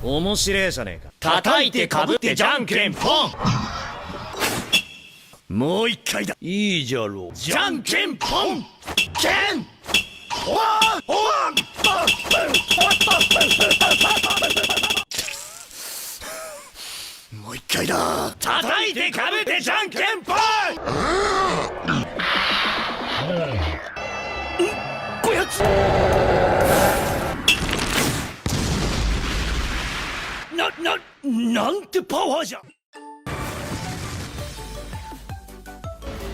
面白いじゃねえか。叩いてかぶってじゃんけんポン。もう一回だ。いいじゃろう。じゃんけんポン。けん。おわおわ。もう一回だ。叩いてかぶってじゃんけんポン。こやつ。なんてパワーじゃ。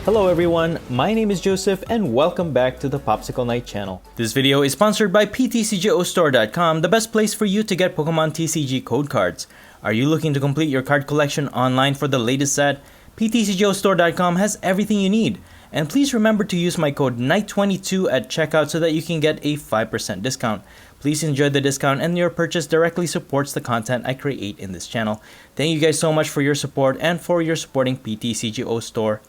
Hello everyone, my name is Joseph and welcome back to the Popsicle Night channel. This video is sponsored by PTCGO the best place for you to get Pokemon TCG code cards. Are you looking to complete your card collection online for the latest set? PTCGO has everything you need. And please remember to use my code NIGHT22 at checkout so that you can get a 5% discount. Please enjoy the discount and your purchase directly supports the content I create in this channel. Thank you guys so much for your support and for your supporting PTCGO.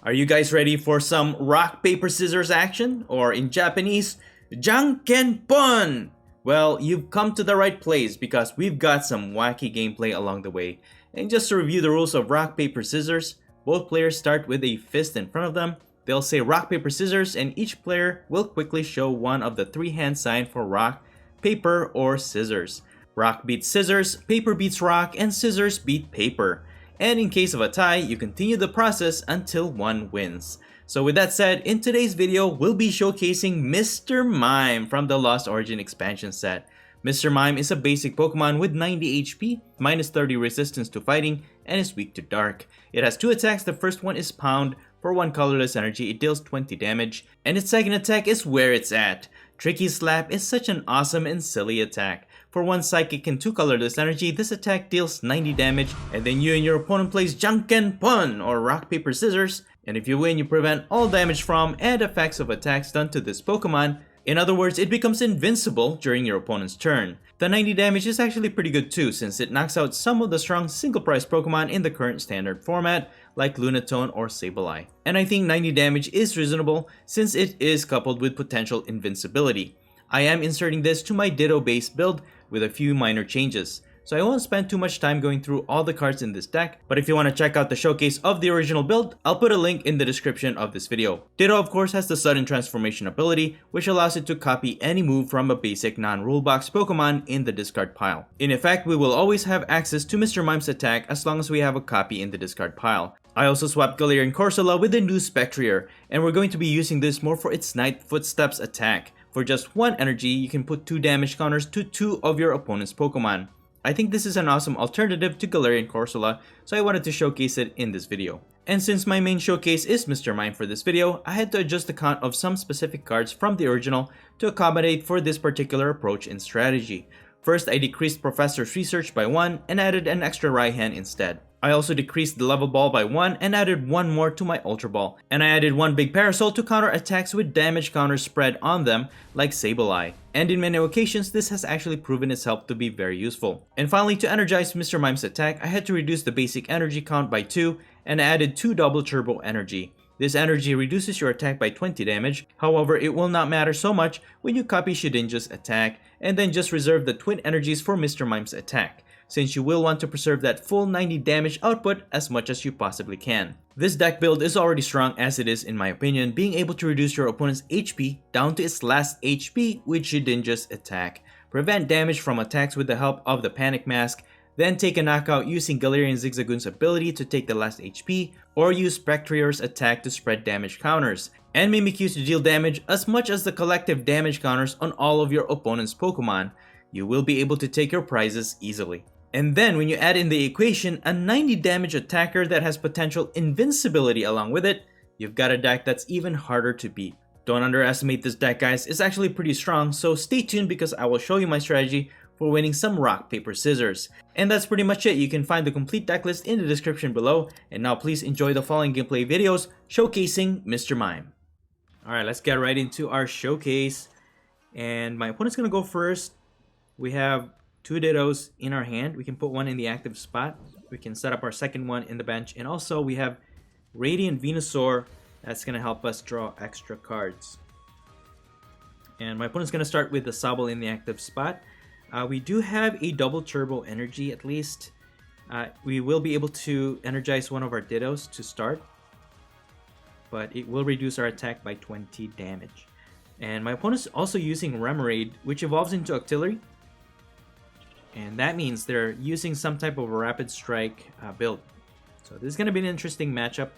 Are you guys ready for some rock, paper, scissors action? Or in Japanese, Janken Pon! Well, you've come to the right place because we've got some wacky gameplay along the way. And just to review the rules of rock, paper, scissors, both players start with a fist in front of them. They'll say rock, paper, scissors, and each player will quickly show one of the three hand signs for rock, paper, or scissors. Rock beats scissors, paper beats rock, and scissors beat paper. And in case of a tie, you continue the process until one wins. So with that said, in today's video, we'll be showcasing Mr. Mime from the Lost Origin expansion set. Mr. Mime is a basic Pokemon with 90 HP, minus 30 resistance to fighting, and is weak to dark. It has two attacks. The first one is Pound. For one colorless energy, it deals 20 damage, and its second attack is where it's at. Tricky Slap is such an awesome and silly attack. For one psychic and two colorless energy, this attack deals 90 damage, and then you and your opponent plays Janken Pon or rock, paper, scissors, and if you win, you prevent all damage from and effects of attacks done to this Pokemon. In other words, it becomes invincible during your opponent's turn. The 90 damage is actually pretty good too, since it knocks out some of the strong single price Pokemon in the current standard format, like Lunatone or Sableye. And I think 90 damage is reasonable since it is coupled with potential invincibility. I am inserting this to my Ditto base build with a few minor changes. So I won't spend too much time going through all the cards in this deck, but if you want to check out the showcase of the original build, I'll put a link in the description of this video. Ditto of course has the sudden transformation ability, which allows it to copy any move from a basic non-rule box Pokemon in the discard pile. In effect, we will always have access to Mr. Mime's attack as long as we have a copy in the discard pile. I also swapped Galarian Corsola with the new Spectrier, and we're going to be using this more for its Night Footsteps attack. For just one energy, you can put 2 damage counters to 2 of your opponent's Pokemon. I think this is an awesome alternative to Galarian Corsola, so I wanted to showcase it in this video. And since my main showcase is Mr. Mime for this video, I had to adjust the count of some specific cards from the original to accommodate for this particular approach and strategy. First, I decreased Professor's Research by 1 and added an extra Raihan instead. I also decreased the Level Ball by 1 and added 1 more to my Ultra Ball. And I added 1 Big Parasol to counter attacks with damage counters spread on them, like Sableye. And in many occasions, this has actually proven itself to be very useful. And finally, to energize Mr. Mime's attack, I had to reduce the basic energy count by 2 and added 2 double turbo energy. This energy reduces your attack by 20 damage, however it will not matter so much when you copy Shedinja's attack and then just reserve the twin energies for Mr. Mime's attack, since you will want to preserve that full 90 damage output as much as you possibly can. This deck build is already strong as it is in my opinion, being able to reduce your opponent's HP down to its last HP with Shedinja's attack, prevent damage from attacks with the help of the Panic Mask, then take a knockout using Galarian Zigzagoon's ability to take the last HP, or use Spectrier's attack to spread damage counters, and Mimikyu to deal damage as much as the collective damage counters on all of your opponent's Pokemon. You will be able to take your prizes easily. And then when you add in the equation a 90 damage attacker that has potential invincibility along with it, you've got a deck that's even harder to beat. Don't underestimate this deck guys, it's actually pretty strong, so stay tuned because I will show you my strategy for winning some rock, paper, scissors. And that's pretty much it. You can find the complete deck list in the description below. And now please enjoy the following gameplay videos showcasing Mr. Mime. Alright, let's get right into our showcase. And my opponent's gonna go first. We have 2 Dittos in our hand. We can put one in the active spot. We can set up our second one in the bench. And also we have Radiant Venusaur. That's gonna help us draw extra cards. And my opponent's gonna start with the Sableye in the active spot. We do have a double turbo energy at least. We will be able to energize one of our Dittos to start, but it will reduce our attack by 20 damage. And my opponent's also using Remoraid, which evolves into Octillery. And that means they're using some type of a Rapid Strike build. So this is going to be an interesting matchup.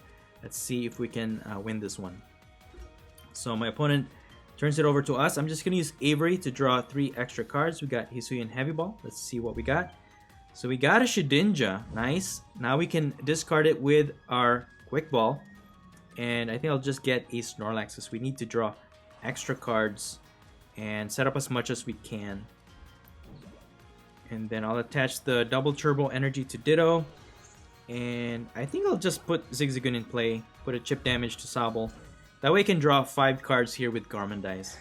Let's see if we can win this one. So my opponent turns it over to us. I'm just going to use Avery to draw 3 extra cards. We got Hisuian Heavy Ball. Let's see what we got. So we got a Shedinja. Nice. Now we can discard it with our Quick Ball. And I think I'll just get a Snorlax because we need to draw extra cards and set up as much as we can. And then I'll attach the double turbo energy to Ditto. And I think I'll just put Zigzagoon in play. Put a chip damage to Sableye. That way I can draw 5 cards here with Garmandize.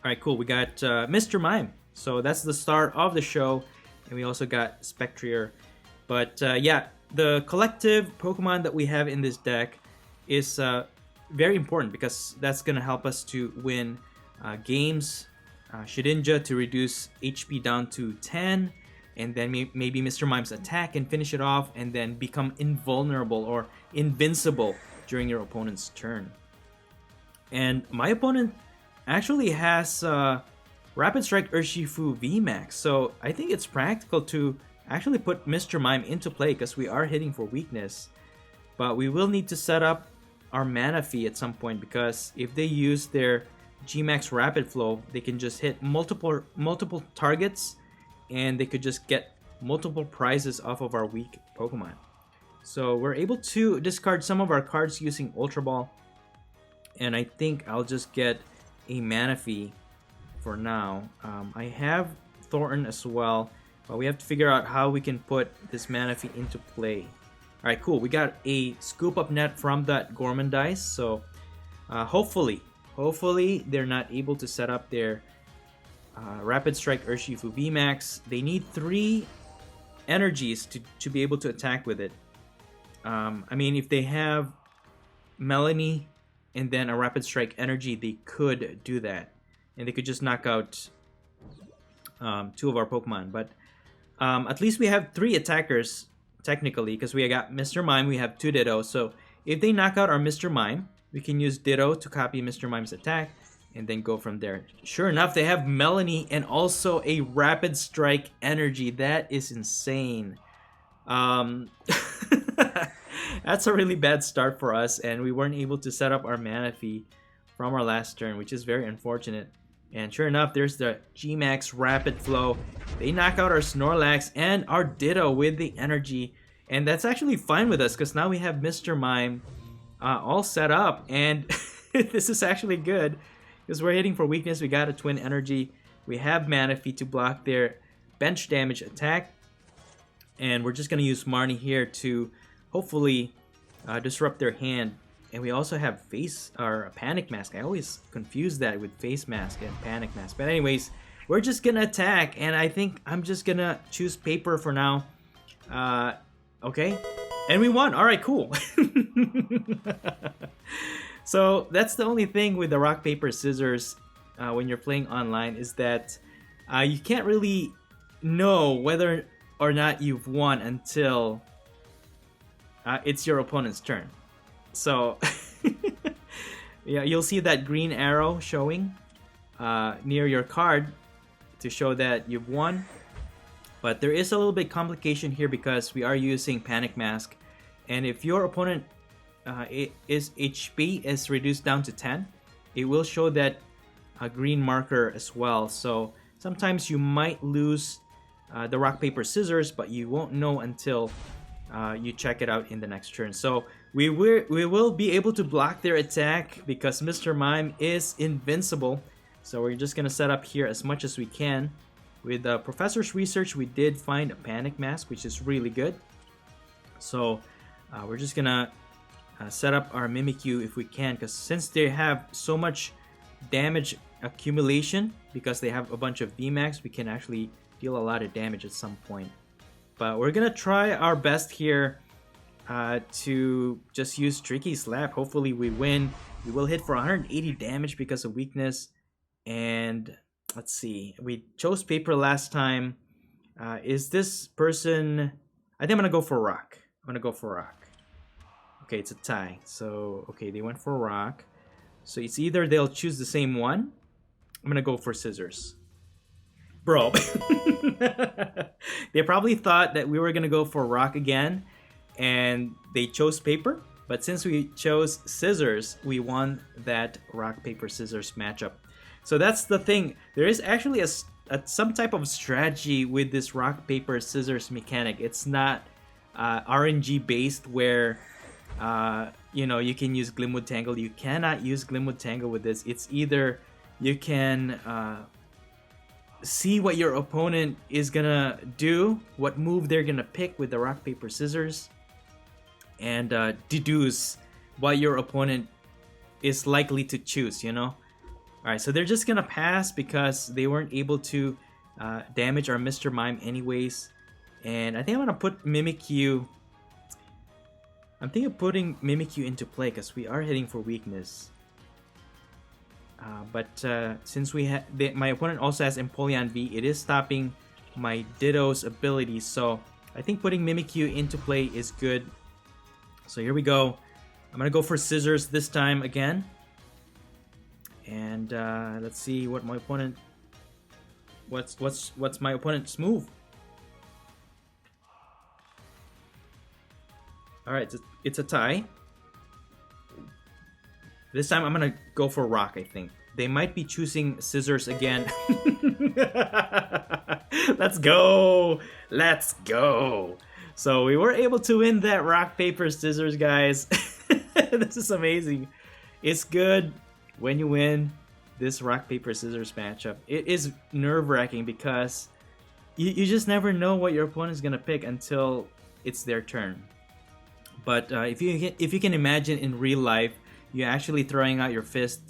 Alright, cool. We got Mr. Mime. So that's the start of the show. And we also got Spectrier. But yeah, the collective Pokemon that we have in this deck is very important because that's going to help us to win games. Shedinja to reduce HP down to 10. And then maybe Mr. Mime's attack and finish it off. And then become invulnerable or invincible during your opponent's turn. And my opponent actually has Rapid Strike Urshifu VMAX. So I think it's practical to actually put Mr. Mime into play because we are hitting for weakness. But we will need to set up our Manaphy at some point because if they use their Gmax Rapid Flow, they can just hit multiple targets and they could just get multiple prizes off of our weak Pokemon. So we're able to discard some of our cards using Ultra Ball. And I think I'll just get a Manaphy for now. I have Thornton as well, but we have to figure out how we can put this Manaphy into play. Alright, cool. We got a Scoop Up Net from that Gormandize. So hopefully they're not able to set up their Rapid Strike Urshifu VMAX. They need 3 energies to be able to attack with it. I mean, if they have Melanie and then a Rapid Strike energy, they could do that. And they could just knock out 2 of our Pokemon. But at least we have 3 attackers, technically, because we got Mr. Mime, we have 2 Ditto. So if they knock out our Mr. Mime, we can use Ditto to copy Mr. Mime's attack and then go from there. Sure enough, they have Melanie and also a Rapid Strike energy. That is insane. That's a really bad start for us, and we weren't able to set up our Manaphy from our last turn, which is very unfortunate. And sure enough, there's the Gmax Rapid Flow. They knock out our Snorlax and our Ditto with the energy, and that's actually fine with us because now we have Mr. Mime all set up, and this is actually good because we're hitting for weakness. We got a Twin Energy. We have Manaphy to block their bench damage attack, and we're just going to use Marnie here to hopefully disrupt their hand. And we also have Panic Mask. I always confuse that with Face Mask and Panic Mask. But anyways, we're just gonna attack, and I think I'm just gonna choose Paper for now. Okay, and we won. All right, cool. So that's the only thing with the Rock Paper Scissors when you're playing online is that you can't really know whether or not you've won until it's your opponent's turn. So yeah, you'll see that green arrow showing near your card to show that you've won. But there is a little bit complication here because we are using Panic Mask, and if your opponent HP is reduced down to 10, it will show that green marker as well. So sometimes you might lose the Rock Paper Scissors, but you won't know until you check it out in the next turn. So we will be able to block their attack because Mr. Mime is invincible. So we're just gonna set up here as much as we can. With Professor's research, we did find a Panic Mask, which is really good. So we're just gonna set up our Mimikyu if we can, because since they have so much damage accumulation, because they have a bunch of VMAX, we can actually deal a lot of damage at some point. But we're gonna try our best here to just use Tricky Slap. Hopefully we win. We will hit for 180 damage because of weakness, and let's see. We chose paper last time. Is this person... I think I'm gonna go for rock. Okay, it's a tie. So, okay, they went for rock. So it's either they'll choose the same one. I'm gonna go for scissors. Bro. They probably thought that we were gonna go for rock again. And they chose paper. But since we chose scissors, we won that rock, paper, scissors matchup. So that's the thing. There is actually some type of strategy with this rock, paper, scissors mechanic. It's not RNG based where you know, you can use Glimwood Tangle. You cannot use Glimwood Tangle with this. It's either you can see what your opponent is gonna do, what move they're gonna pick with the rock, paper, scissors, and deduce what your opponent is likely to choose, you know? Alright, so they're just gonna pass because they weren't able to damage our Mr. Mime anyways. And I think I'm gonna put Mimikyu... I'm thinking of putting Mimikyu into play because we are heading for weakness. But since my opponent also has Empoleon V, it is stopping my Ditto's ability. So I think putting Mimikyu into play is good. So here we go. I'm gonna go for scissors this time again. And let's see what my opponent... What's my opponent's move? Alright, it's a tie. This time I'm gonna go for rock, I think. They might be choosing scissors again. Let's go! Let's go! So we were able to win that rock, paper, scissors, guys. This is amazing. It's good when you win this rock, paper, scissors matchup. It is nerve-wracking because you just never know what your opponent's gonna pick until it's their turn. But if you can imagine in real life, you're actually throwing out your fist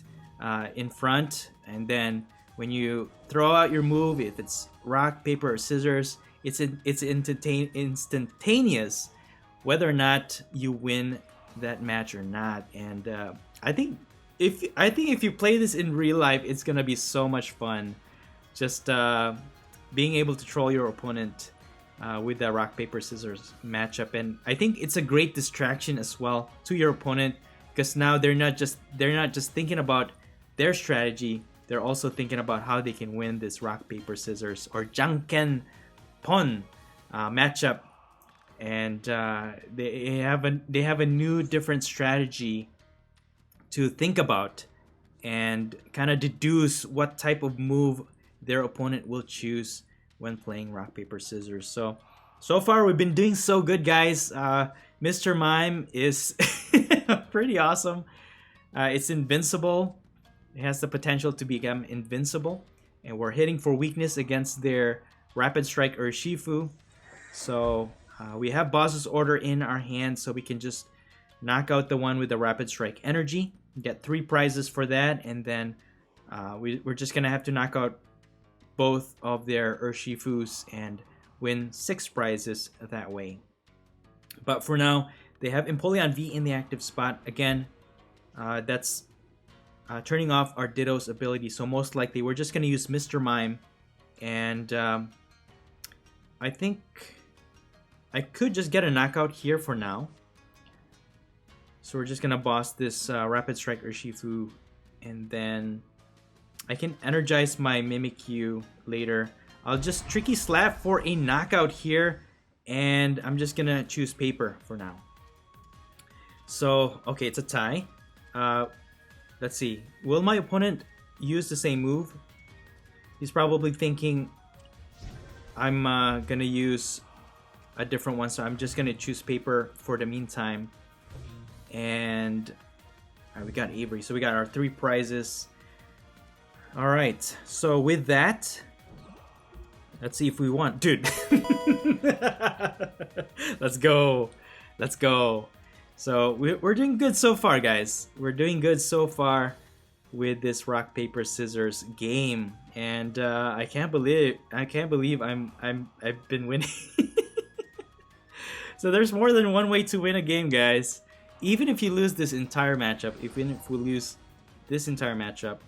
in front, and then when you throw out your move, if it's rock, paper, or scissors, it's instantaneous whether or not you win that match or not. And I think if you play this in real life, it's gonna be so much fun. Just being able to troll your opponent with that rock, paper, scissors matchup. And I think it's a great distraction as well to your opponent, because now they're not just thinking about their strategy, they're also thinking about how they can win this rock, paper, scissors or Janken Pon matchup. And they have a new different strategy to think about and kind of deduce what type of move their opponent will choose when playing rock, paper, scissors. So far we've been doing so good, guys. Mr. Mime is pretty awesome. It's invincible. It has the potential to become invincible, and we're hitting for weakness against their Rapid Strike Urshifu. So we have Boss's Order in our hand, so we can just knock out the one with the Rapid Strike energy, get 3 prizes for that, and then we're just gonna have to knock out both of their Urshifus and win 6 prizes that way. But for now, they have Empoleon V in the active spot. Again, that's turning off our Ditto's ability. So most likely, we're just going to use Mr. Mime. And I think I could just get a knockout here for now. So we're just going to boss this Rapid Strike Urshifu. And then I can energize my Mimikyu later. I'll just Tricky Slap for a knockout here. And I'm just going to choose paper for now. So, okay, it's a tie. Let's see. Will my opponent use the same move? He's probably thinking I'm going to use a different one. So I'm just going to choose paper for the meantime. And we got Avery. So we got our 3 prizes. Alright. So with that, let's see if we won. Dude. Let's go. Let's go. So we're doing good so far, guys. We're doing good so far with this rock, paper, scissors game, and I can't believe I've been winning. So there's more than one way to win a game, guys. Even if you lose this entire matchup, even if we lose this entire matchup,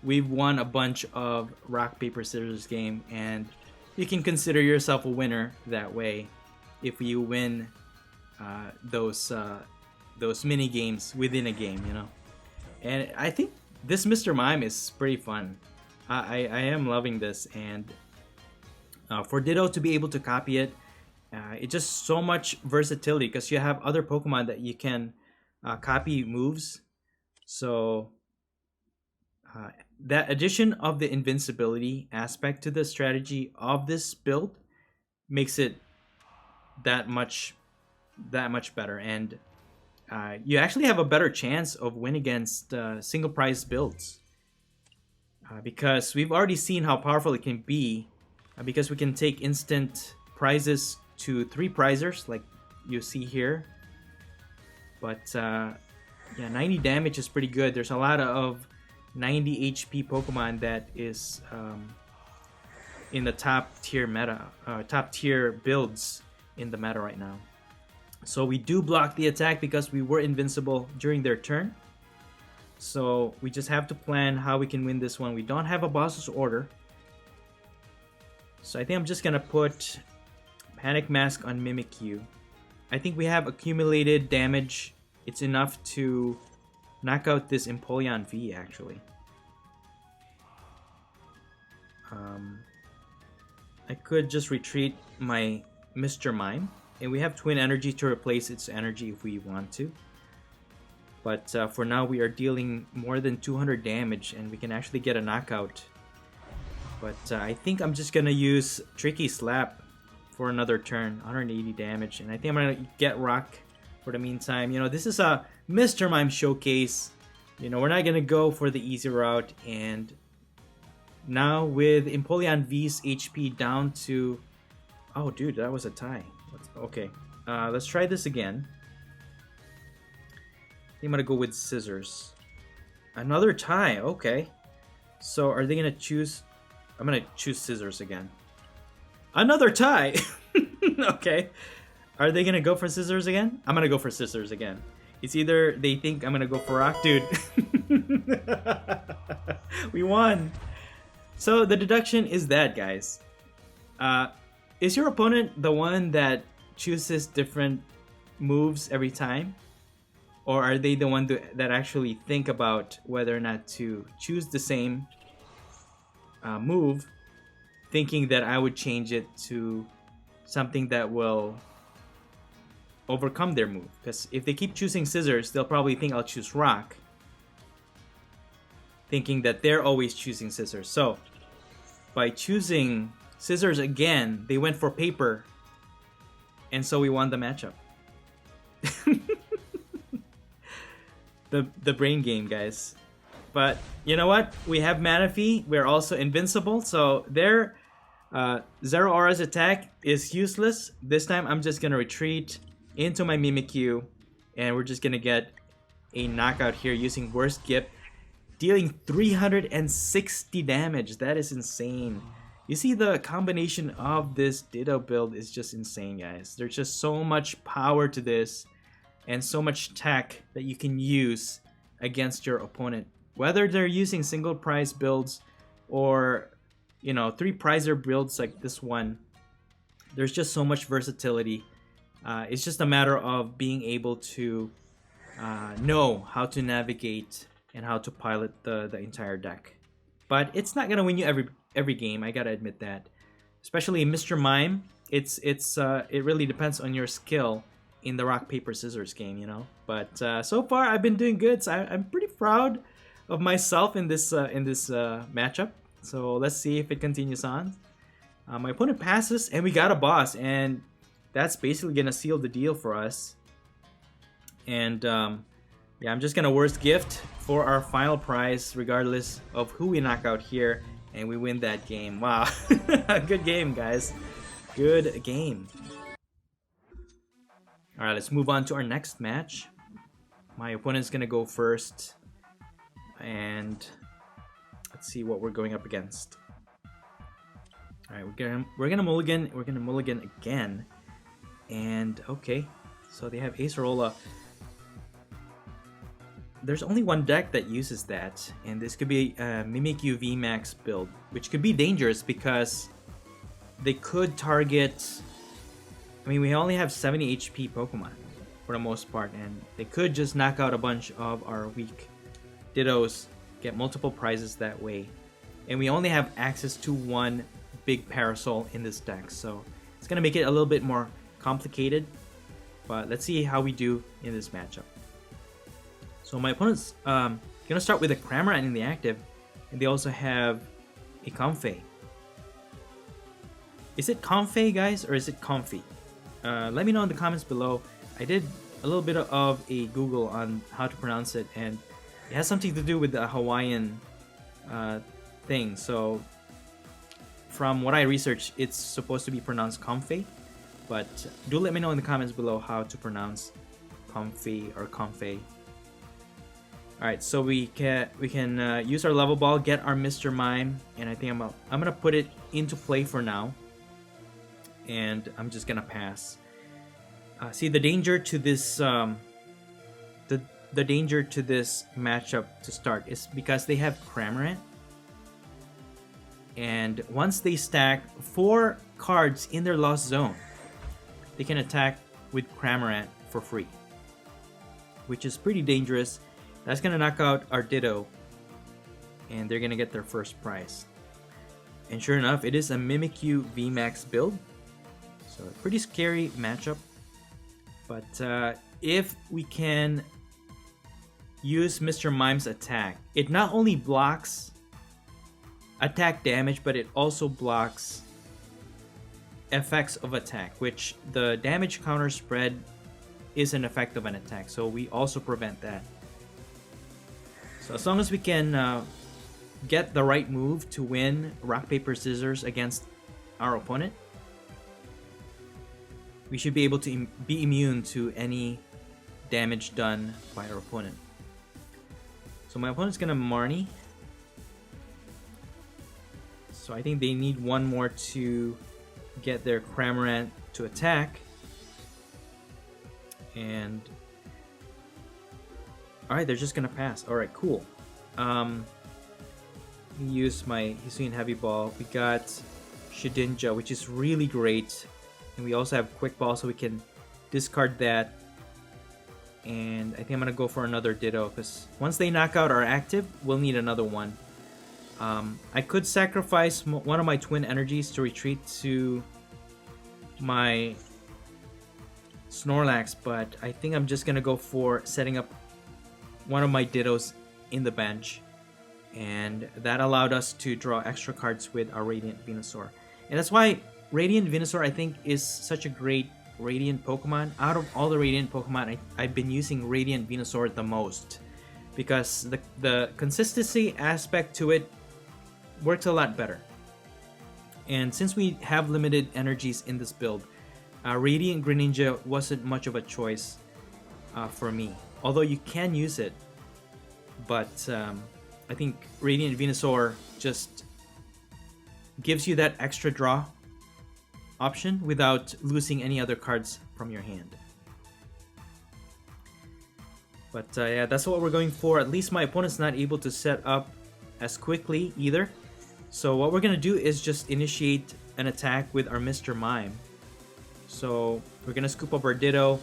we've won a bunch of rock paper scissors game, and you can consider yourself a winner that way if you win those mini games within a game, you know. And I think this Mr. Mime is pretty fun. I am loving this, and for Ditto to be able to copy it, it's just so much versatility because you have other Pokemon that you can copy moves. So that addition of the invincibility aspect to the strategy of this build makes it that much better, and you actually have a better chance of win against single prize builds because we've already seen how powerful it can be because we can take instant prizes to 3 prizers like you see here. But yeah, 90 damage is pretty good. There's a lot of 90 HP Pokemon that is in the top tier meta, top tier builds in the meta right now. So we do block the attack because we were invincible during their turn. So we just have to plan how we can win this one. We don't have a boss's order. So I think I'm just gonna put Panic Mask on Mimikyu. I think we have accumulated damage. It's enough to knock out this Empoleon V actually. I could just retreat my Mr. Mime, and we have Twin Energy to replace its energy if we want to. But for now we are dealing more than 200 damage and we can actually get a knockout. But I think I'm just gonna use Tricky Slap for another turn, 180 damage, and I think I'm gonna get Rock for the meantime. You know, this is a Mr. Mime showcase. You know, we're not gonna go for the easy route, and now with Empoleon V's HP down to... Oh, dude, that was a tie. Okay, let's try this again. I think I'm gonna go with Scissors. Another tie, okay. So are they gonna choose... I'm gonna choose Scissors again. Another tie! Okay. Are they gonna go for Scissors again? I'm gonna go for Scissors again. It's either they think I'm gonna go for Rock. Dude. We won! So the deduction is that, guys. Is your opponent the one that chooses different moves every time? Or are they the one that actually think about whether or not to choose the same move, thinking that I would change it to something that will overcome their move? Because if they keep choosing Scissors, they'll probably think I'll choose Rock, thinking that they're always choosing Scissors. So by choosing Scissors again, they went for Paper, and so we won the matchup. the brain game, guys. But you know what? We have Manaphy. We're also invincible, so their Zero Aura's attack is useless. This time I'm just gonna retreat into my Mimikyu, and we're just gonna get a knockout here using Worst Gift, dealing 360 damage. That is insane. You see, the combination of this Ditto build is just insane, guys. There's just so much power to this and so much tech that you can use against your opponent. Whether they're using single prize builds or, you know, 3 prizer builds like this one, there's just so much versatility. It's just a matter of being able to know how to navigate and how to pilot the entire deck. But it's not gonna win you every game, I gotta admit that. Especially Mr. Mime, it really depends on your skill in the rock paper scissors game, you know. But so far I've been doing good, so I'm pretty proud of myself in this matchup. So let's see if it continues on. My opponent passes, and we got a boss, and that's basically gonna seal the deal for us. And yeah, I'm just gonna Worst Gift for our final prize, regardless of who we knock out here, and we win that game. Wow, good game, guys. Good game. All right, let's move on to our next match. My opponent's gonna go first, and let's see what we're going up against. All right, we're gonna mulligan. We're gonna mulligan again, and okay, so they have Acerola. there's only one deck that uses that, and this could be a Mimikyu VMAX build, which could be dangerous because they could target. I mean, we only have 70 HP Pokemon for the most part, and they could just knock out a bunch of our weak Dittos, get multiple prizes that way. And we only have access to one big Parasol in this deck, so it's gonna make it a little bit more complicated. But let's see how we do in this matchup. So my opponent's gonna start with a Cramorant in the active, and they also have a Comfey. Is it Comfey, guys, or is it Comfy? Let me know in the comments below. I did a little bit of a Google on how to pronounce it, and it has something to do with the Hawaiian thing. So from what I researched, it's supposed to be pronounced Comfey, but do let me know in the comments below how to pronounce Comfy or Comfey. Alright, so we can use our level ball, get our Mr. Mime, and I think I'm gonna put it into play for now. And I'm just gonna pass. See, the danger to this the danger to this matchup to start is because they have Cramorant, and once they stack 4 cards in their lost zone, they can attack with Cramorant for free, which is pretty dangerous. That's gonna knock out our Ditto, and they're gonna get their first prize. And sure enough, it is a Mimikyu VMAX build. So a pretty scary matchup, but if we can use Mr. Mime's attack, it not only blocks attack damage, but it also blocks effects of attack, which the damage counter spread is an effect of an attack, so we also prevent that. So as long as we can get the right move to win rock, paper, scissors against our opponent, we should be able to be immune to any damage done by our opponent. So my opponent's gonna Marnie. So I think they need one more to get their Cramorant to attack. And alright, they're just gonna pass. Alright, cool. We use my Hisuian Heavy Ball. We got Shedinja, which is really great. And we also have Quick Ball, so we can discard that. And I think I'm gonna go for another Ditto, because once they knock out our active, we'll need another one. I could sacrifice one of my Twin Energies to retreat to my Snorlax, but I think I'm just gonna go for setting up one of my Dittos in the bench, and that allowed us to draw extra cards with our Radiant Venusaur. And that's why Radiant Venusaur, I think, is such a great Radiant Pokemon. Out of all the Radiant Pokemon, I've been using Radiant Venusaur the most, because the consistency aspect to it works a lot better. And since we have limited energies in this build, Radiant Greninja wasn't much of a choice for me. Although you can use it, but I think Radiant Venusaur just gives you that extra draw option without losing any other cards from your hand. But yeah, that's what we're going for. At least my opponent's not able to set up as quickly either. So what we're gonna do is just initiate an attack with our Mr. Mime. So we're gonna scoop up our Ditto,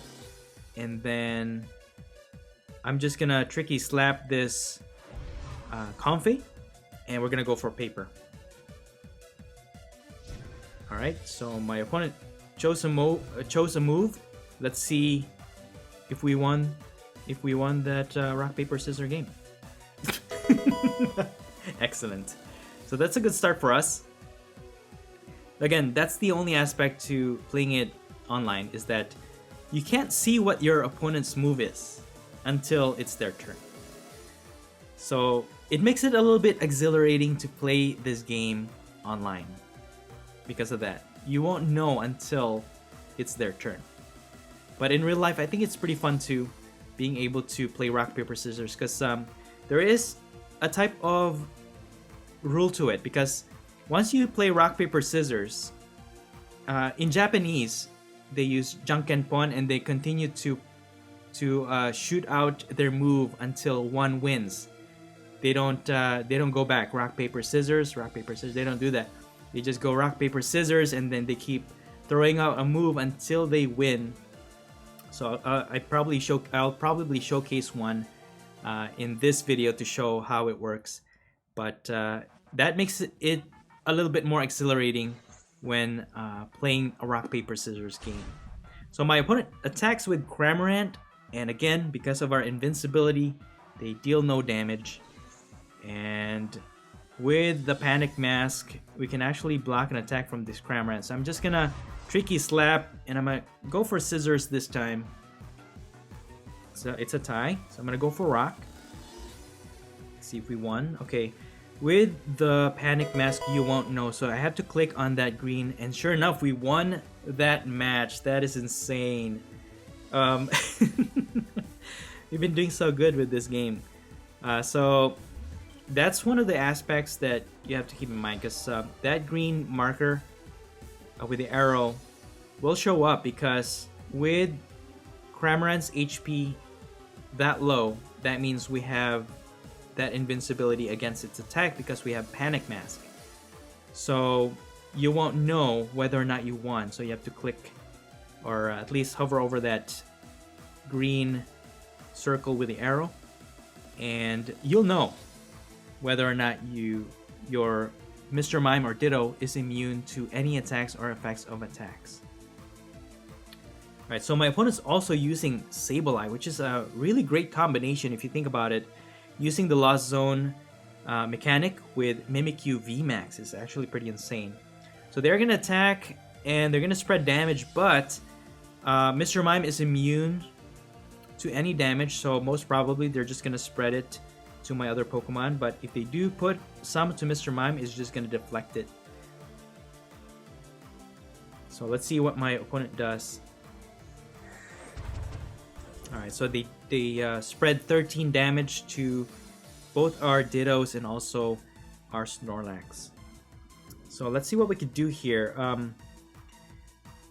and then I'm just gonna tricky slap this Comfey, and we're gonna go for paper. Alright, so my opponent chose a move. Let's see if we won that rock, paper, scissors game. Excellent. So that's a good start for us. Again, that's the only aspect to playing it online, is that you can't see what your opponent's move is until it's their turn. So it makes it a little bit exhilarating to play this game online. Because of that, you won't know until it's their turn. But in real life, I think it's pretty fun too, being able to play rock, paper, scissors, because there is a type of rule to it. Because once you play rock, paper, scissors, in Japanese they use Janken Pon, and they continue to to shoot out their move until one wins. They don't go back. Rock, paper, scissors. Rock, paper, scissors. They don't do that. They just go rock, paper, scissors, and then they keep throwing out a move until they win. So I'll probably showcase one in this video to show how it works. But that makes it a little bit more exhilarating when playing a rock, paper, scissors game. So my opponent attacks with Cramorant, and again, because of our invincibility, they deal no damage. And with the Panic Mask, we can actually block an attack from this Cramorant. So I'm just gonna Tricky Slap, and I'm gonna go for Scissors this time. So it's a tie, so I'm gonna go for Rock. Let's see if we won. Okay, with the Panic Mask, you won't know, so I have to click on that green, and sure enough, we won that match. That is insane. We've been doing so good with this game. So that's one of the aspects that you have to keep in mind, because that green marker with the arrow will show up, because with Cramorant's HP that low, that means we have that invincibility against its attack because we have Panic Mask. So you won't know whether or not you won, so you have to click or at least hover over that green circle with the arrow, and you'll know whether or not your Mr. Mime or Ditto is immune to any attacks or effects of attacks. Alright, so my opponent's also using Sableye, which is a really great combination if you think about it. Using the Lost Zone mechanic with Mimikyu VMAX is actually pretty insane. So they're going to attack and they're going to spread damage, but Mr. Mime is immune to any damage, so most probably they're just going to spread it to my other Pokemon. But if they do put some to Mr. Mime, it's just going to deflect it. So let's see what my opponent does. Alright, so they spread 13 damage to both our Dittos and also our Snorlax. So let's see what we could do here.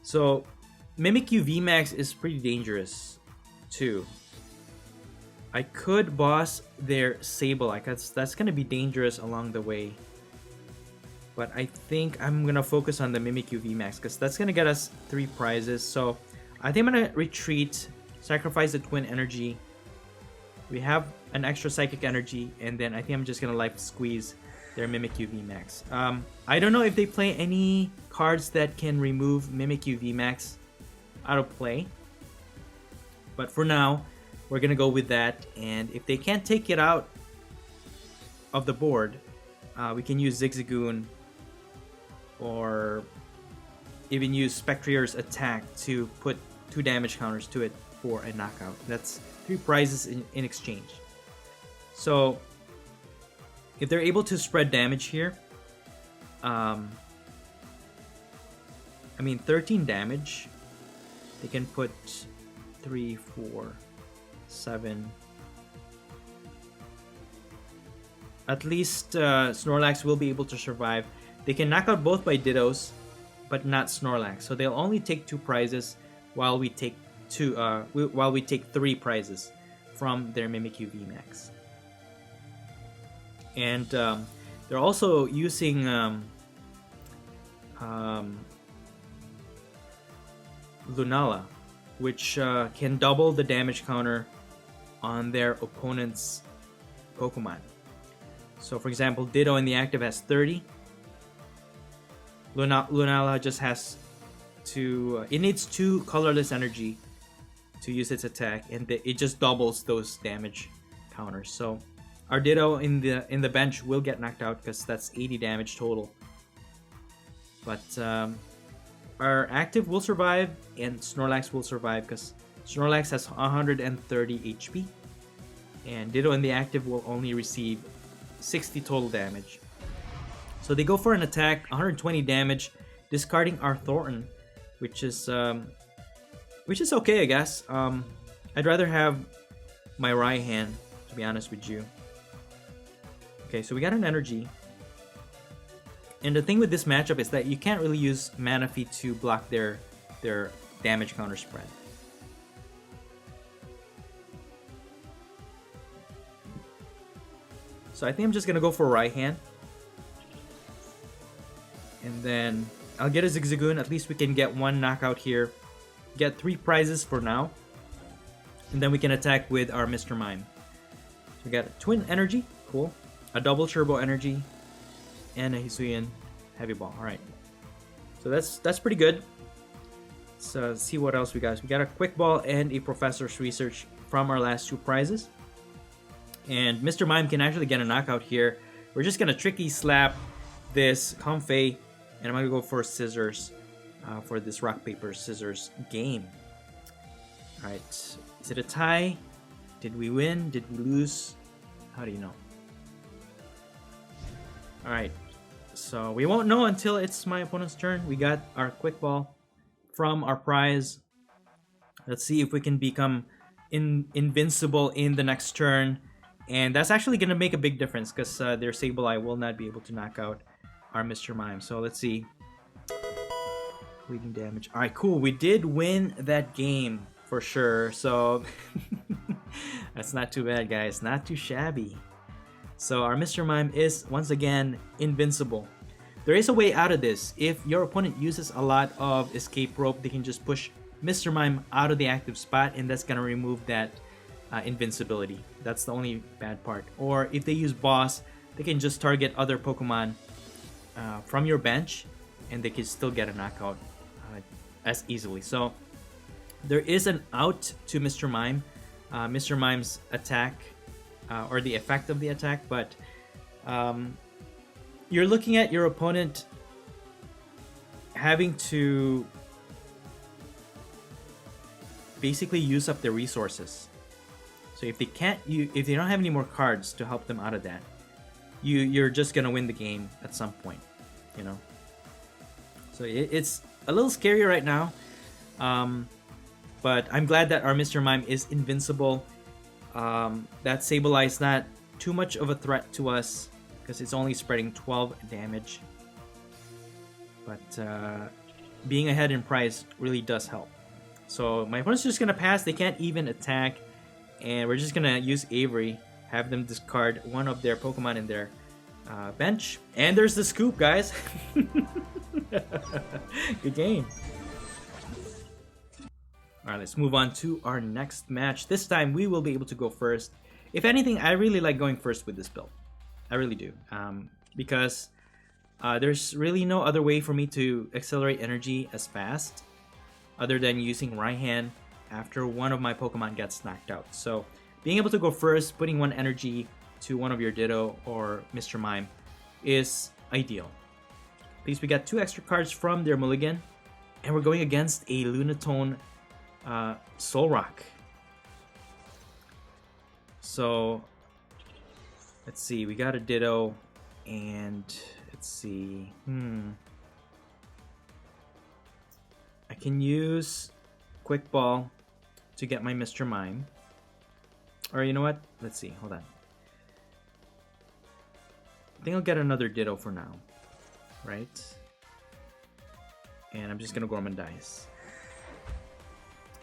So Mimikyu VMAX is pretty dangerous too. I could boss their Sableye, that's going to be dangerous along the way. But I think I'm going to focus on the Mimikyu VMAX because that's going to get us 3 prizes. So I think I'm going to retreat, sacrifice the Twin Energy. We have an extra Psychic Energy, and then I think I'm just going to Life Squeeze their Mimikyu VMAX. I don't know if they play any cards that can remove Mimikyu VMAX out of play. But for now, we're going to go with that. And if they can't take it out of the board, we can use Zigzagoon or even use Spectreer's attack to put 2 damage counters to it for a knockout. That's 3 prizes in exchange. So if they're able to spread damage here, I mean 13 damage, they can put 3, 4, 7. At least Snorlax will be able to survive. They can knock out both by Dittos, but not Snorlax. So they'll only take 2 prizes while we take 3 prizes from their Mimikyu VMAX. And they're also using Lunala, which can double the damage counter on their opponent's Pokemon. So for example, Ditto in the active has 30. Lunala just has to... it needs 2 colorless energy to use its attack, and it just doubles those damage counters. So our Ditto in the bench will get knocked out because that's 80 damage total. But our active will survive and Snorlax will survive because Snorlax has 130 HP, and Ditto in the active will only receive 60 total damage. So they go for an attack, 120 damage, discarding our Thornton, which is okay, I guess. I'd rather have my Raihan, to be honest with you. Okay, so we got an energy. And the thing with this matchup is that you can't really use Manaphy to block their damage counter spread. So I think I'm just gonna go for Raihan. And then I'll get a Zigzagoon. At least we can get one knockout here. Get 3 prizes for now. And then we can attack with our Mr. Mime. So we got a Twin Energy, cool. A Double Turbo Energy, and a Hisuian Heavy Ball. Alright. So that's pretty good. Let's see what else we got. We got a Quick Ball and a Professor's Research from our last 2 prizes. And Mr. Mime can actually get a knockout here. We're just gonna Tricky Slap this Comfey, and I'm gonna go for Scissors for this Rock Paper Scissors game. Alright, is it a tie? Did we win? Did we lose? How do you know? Alright, so we won't know until it's my opponent's turn. We got our Quick Ball from our prize. Let's see if we can become invincible in the next turn. And that's actually going to make a big difference because their Sableye will not be able to knock out our Mr. Mime. So let's see. Bleeding damage. Alright, cool. We did win that game for sure. So that's not too bad, guys. Not too shabby. So our Mr. Mime is once again invincible. There is a way out of this. If your opponent uses a lot of escape rope, they can just push Mr. Mime out of the active spot, and that's going to remove that invincibility. That's the only bad part. Or if they use boss, they can just target other Pokemon from your bench, and they can still get a knockout as easily. So there is an out to Mr. Mime. Mr. Mime's attack or the effect of the attack, but you're looking at your opponent having to basically use up their resources. So if they can't, if they don't have any more cards to help them out of that, you're just gonna win the game at some point, you know. So it's a little scary right now, but I'm glad that our Mr. Mime is invincible. That Sableye is not too much of a threat to us because it's only spreading 12 damage. But being ahead in price really does help. So my opponent's just gonna pass. They can't even attack. And we're just gonna use Avery, have them discard one of their Pokemon in their bench. And there's the scoop, guys. Good game. Alright, let's move on to our next match. This time we will be able to go first. If anything, I really like going first with this build. I really do. Because there's really no other way for me to accelerate energy as fast other than using Raihan after one of my Pokemon gets knocked out. So being able to go first, putting 1 energy to one of your Ditto or Mr. Mime is ideal. At least we got 2 extra cards from their mulligan, and we're going against a Lunatone Solrock. So let's see, we got a Ditto, and let's see, I can use Quick Ball to get my Mr. Mime. Or you know what? Let's see. Hold on. I think I'll get another Ditto for now. Right? And I'm just gonna go on Dice.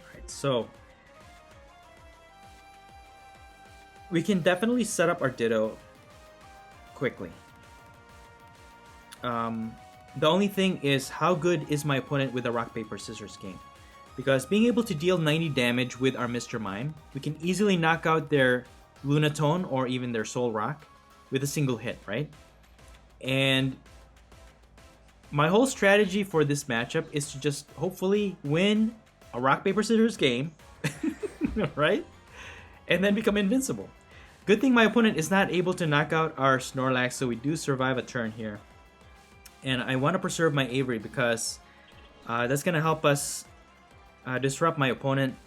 Alright, so we can definitely set up our Ditto quickly. The only thing is, how good is my opponent with a Rock, Paper, Scissors game? Because being able to deal 90 damage with our Mr. Mime, we can easily knock out their Lunatone or even their Solrock with a single hit, right? And my whole strategy for this matchup is to just hopefully win a Rock, Paper, Scissors game, right? And then become invincible. Good thing my opponent is not able to knock out our Snorlax, so we do survive a turn here. And I want to preserve my Avery because that's going to help us disrupt my opponent.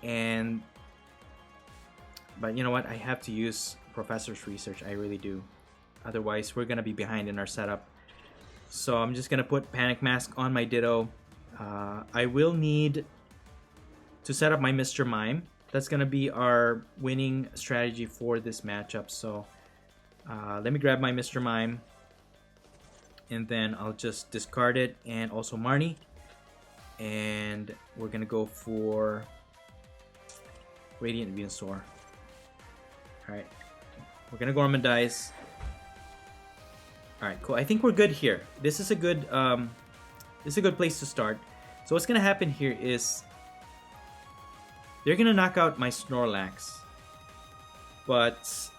But you know what? I have to use Professor's Research. I really do. Otherwise, we're going to be behind in our setup. So I'm just going to put Panic Mask on my Ditto. I will need to set up my Mr. Mime. That's going to be our winning strategy for this matchup. So let me grab my Mr. Mime. And then I'll just discard it, and also Marnie. And we're gonna go for Radiant Venusaur. Alright. We're gonna Gormandize. Alright, cool. I think we're good here. This is a good place to start. So what's gonna happen here is they're gonna knock out my Snorlax. But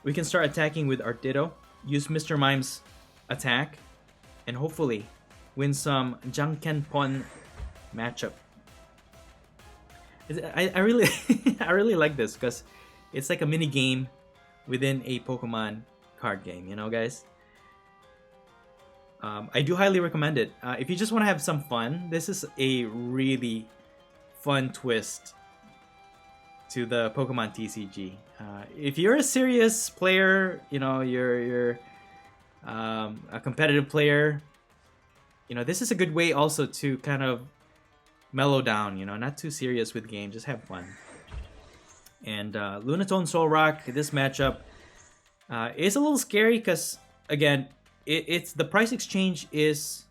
we can start attacking with our Ditto, use Mr. Mime's attack, and hopefully win some Janken Pon matchup. I really I really like this because it's like a mini game within a Pokemon card game, you know, guys. I do highly recommend it. If you just want to have some fun, this is a really fun twist to the Pokemon TCG. If you're a serious player, you know, you're a competitive player, you know, this is a good way also to kind of mellow down, you know, not too serious with games, just have fun. And Lunatone Solrock, this matchup is a little scary because, again, it's the price exchange is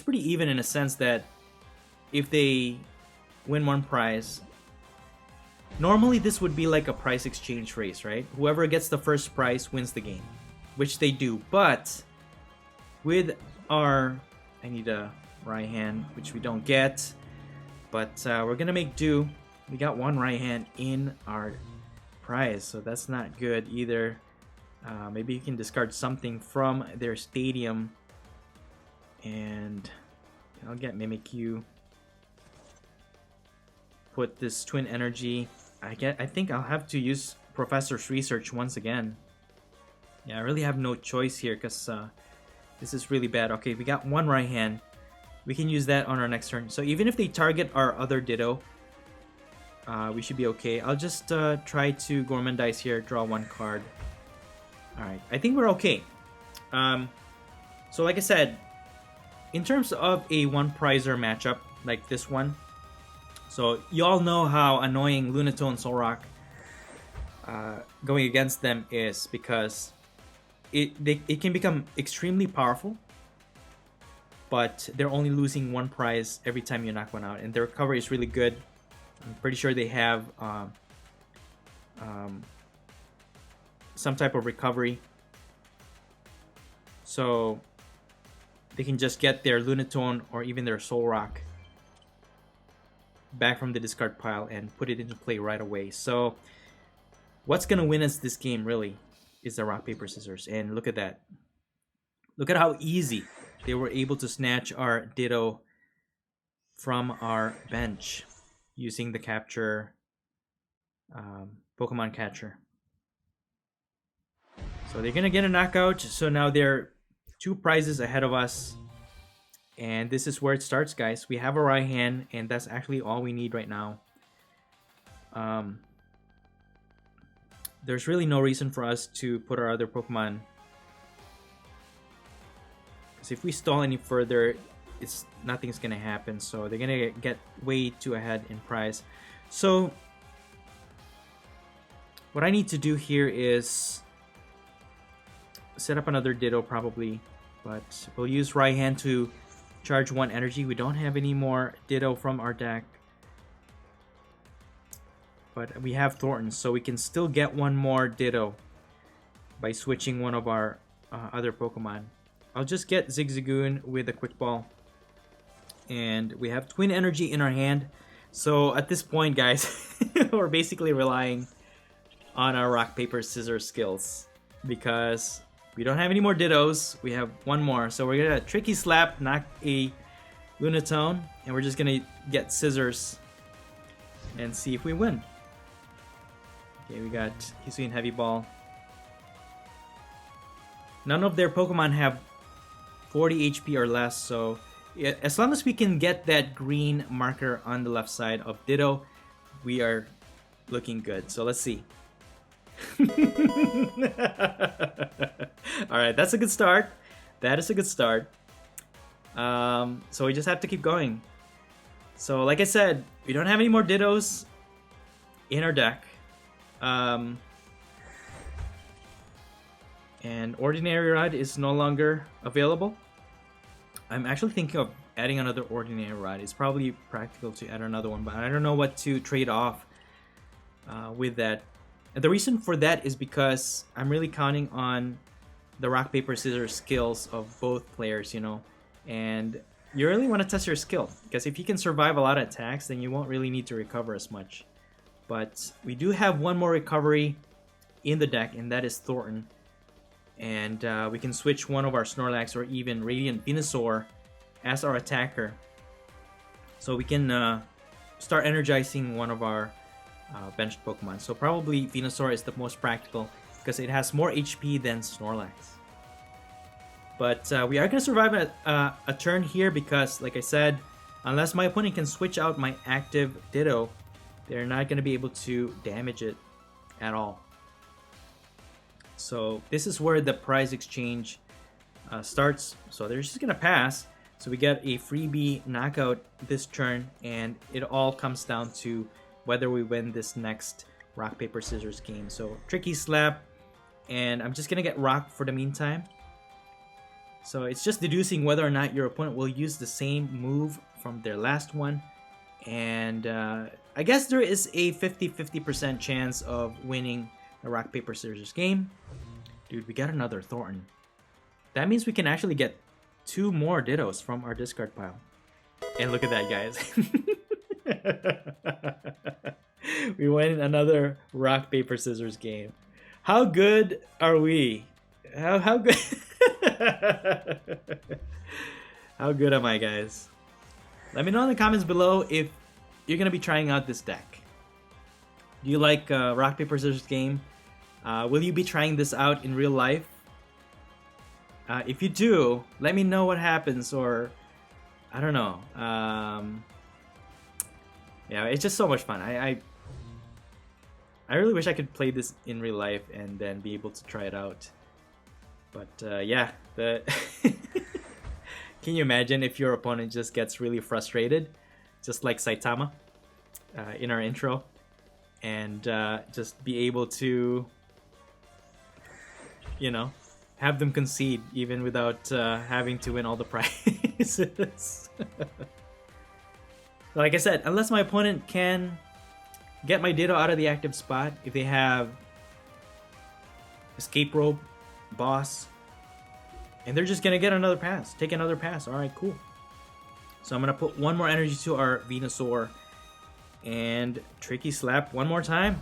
pretty even in a sense that if they win one prize, normally this would be like a price exchange race, right? Whoever gets the first prize wins the game, which they do. But with our, I need a right hand, which we don't get, but we're gonna make do. We got one right hand in our prize, so that's not good either. Maybe you can discard something from their stadium, and I'll get Mimikyu. Put this Twin Energy. I think I'll have to use Professor's Research once again. Yeah, I really have no choice here because this is really bad. Okay, we got one right hand. We can use that on our next turn. So even if they target our other Ditto, we should be okay. I'll just try to Gormandize here, draw one card. Alright, I think we're okay. So like I said, in terms of a one-prizer matchup like this one, so you all know how annoying Lunatone Solrock going against them is because it can become extremely powerful, but they're only losing one prize every time you knock one out, and their recovery is really good. I'm pretty sure they have some type of recovery, so they can just get their Lunatone or even their Solrock back from the discard pile and put it into play right away. So what's gonna win us this game really is the rock paper scissors. And look at that, look at how easy they were able to snatch our Ditto from our bench using the capture Pokemon catcher. So they're gonna get a knockout, so now they're 2 prizes ahead of us. And this is where it starts, guys. We have a right hand, and that's actually all we need right now. There's really no reason for us to put our other Pokemon, because if we stall any further, nothing's gonna happen. So they're gonna get way too ahead in prize. So what I need to do here is set up another Ditto probably, but we'll use right hand to charge 1 energy. We don't have any more Ditto from our deck, but we have Thornton, so we can still get one more Ditto by switching one of our other Pokemon. I'll just get Zigzagoon with a Quick Ball, and we have Twin Energy in our hand. So at this point, guys, we're basically relying on our rock paper scissors skills because we don't have any more Dittos. We have one more, so we're gonna Tricky Slap, knock a Lunatone, and we're just gonna get scissors and see if we win. Okay, we got Hisuian Heavy Ball. None of their Pokemon have 40 HP or less, so as long as we can get that green marker on the left side of Ditto, we are looking good. So let's see. Alright, that's a good start. That is a good start. So we just have to keep going. So like I said, we don't have any more Dittos in our deck. And Ordinary Rod is no longer available. I'm actually thinking of adding another Ordinary Rod. It's probably practical to add another one, but I don't know what to trade off with that. And the reason for that is because I'm really counting on the rock, paper, scissors skills of both players, you know. And you really want to test your skill, because if you can survive a lot of attacks, then you won't really need to recover as much. But we do have one more recovery in the deck, and that is Thornton. And we can switch one of our Snorlax or even Radiant Venusaur as our attacker. So we can start energizing one of our benched Pokemon. So probably Venusaur is the most practical because it has more HP than Snorlax. But we are going to survive a turn here because, like I said, unless my opponent can switch out my active Ditto, they're not going to be able to damage it at all. So this is where the prize exchange starts. So they're just going to pass. So we get a freebie knockout this turn, and it all comes down to whether we win this next rock, paper, scissors game. So tricky slap, and I'm just going to get rock for the meantime. So it's just deducing whether or not your opponent will use the same move from their last one. And I guess there is a 50-50% chance of winning the rock, paper, scissors game. Dude, we got another Thornton. That means we can actually get 2 more Dittos from our discard pile. And look at that, guys. We win another rock, paper, scissors game. How good are we? How good? How good am I, guys? Let me know in the comments below if you're gonna be trying out this deck. Do you like rock, paper, scissors game? Will you be trying this out in real life? If you do, let me know what happens, or I don't know. Yeah, it's just so much fun. I really wish I could play this in real life and then be able to try it out. But yeah, can you imagine if your opponent just gets really frustrated, just like Saitama in our intro, and just be able to, you know, have them concede even without having to win all the prizes. Like I said, unless my opponent can get my Ditto out of the active spot, if they have Escape Rope, Boss, and they're just gonna get another pass, take another pass. Alright, cool. So I'm gonna put one more energy to our Venusaur and tricky slap one more time.